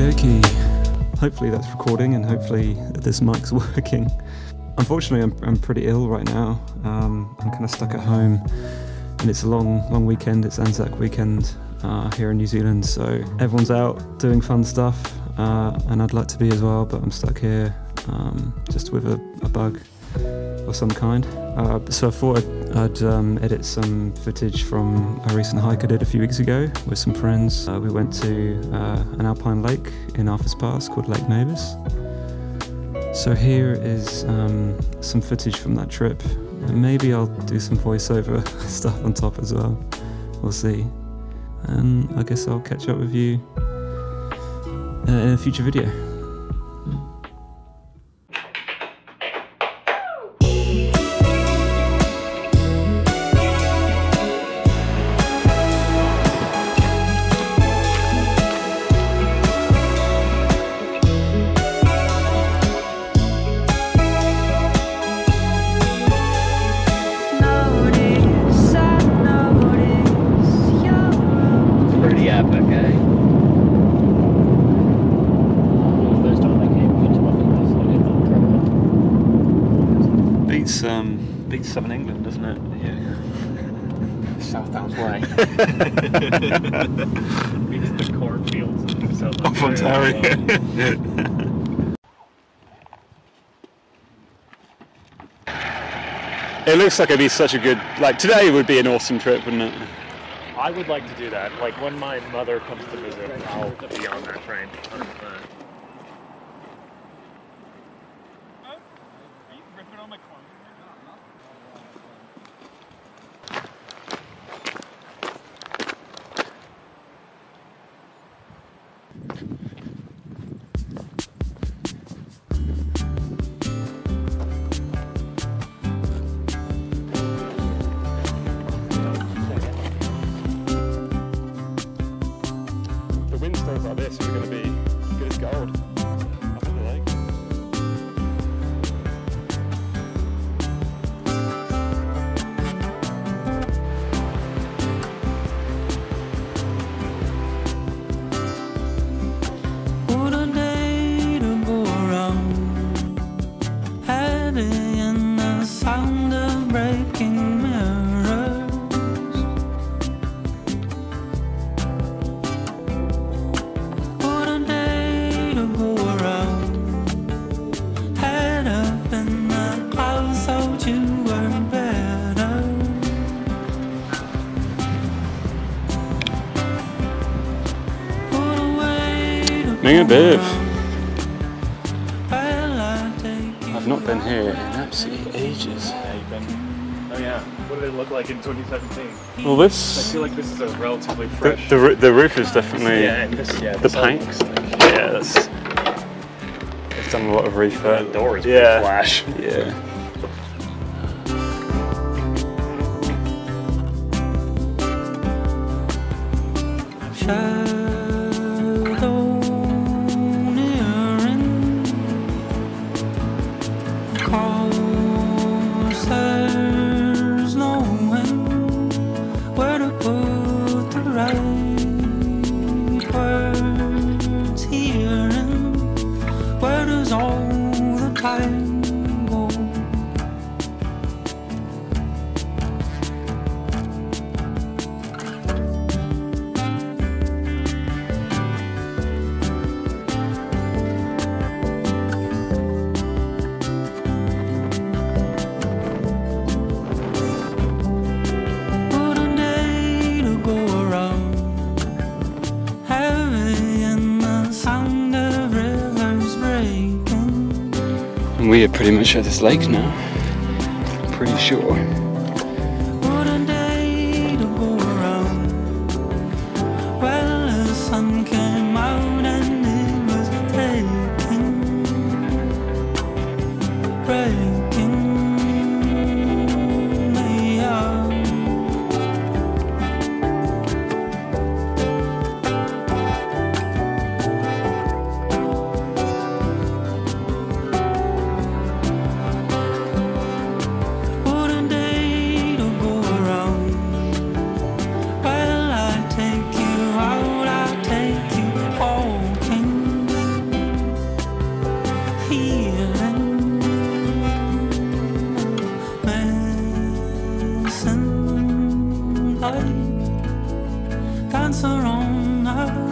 Okey-dokey. Hopefully that's recording and hopefully this mic's working. Unfortunately, I'm pretty ill right now. I'm kind of stuck at home, and it's a long weekend. It's Anzac weekend here in New Zealand, so everyone's out doing fun stuff, and I'd like to be as well, but I'm stuck here just with a bug of some kind. So I thought I'd edit some footage from a recent hike I did a few weeks ago with some friends. We went to an alpine lake in Arthur's Pass called Lake Mavis. So here is some footage from that trip, and maybe I'll do some voiceover stuff on top as well. We'll see. And I guess I'll catch up with you in a future video. Beats Southern England, doesn't it? Yeah. South Downs way. Beats the cornfields in South Ontario. It looks like it'd be such a good, like today would be an awesome trip, wouldn't it? I would like to do that. Like when my mother comes to visit, I'll be on that train. 100%. Windstorms like this are going to be good as gold up in the lake. What a day to go around, heavy in the sound of breaking mirrors. Lake Mavis. I've not been here in absolutely ages. Yeah, you've been. Oh yeah. What did it look like in 2017? Well, this. I feel like this is a relatively fresh. The roof is definitely. Yeah, and this, yeah. The paint. Yeah, that's. It's done a lot of refurb. The door is pretty flash. Yeah. We are pretty much at this lake now, pretty sure. What a day to go around. Well, the sun came out and it was breaking me out. What a day healing medicine like cancer on earth.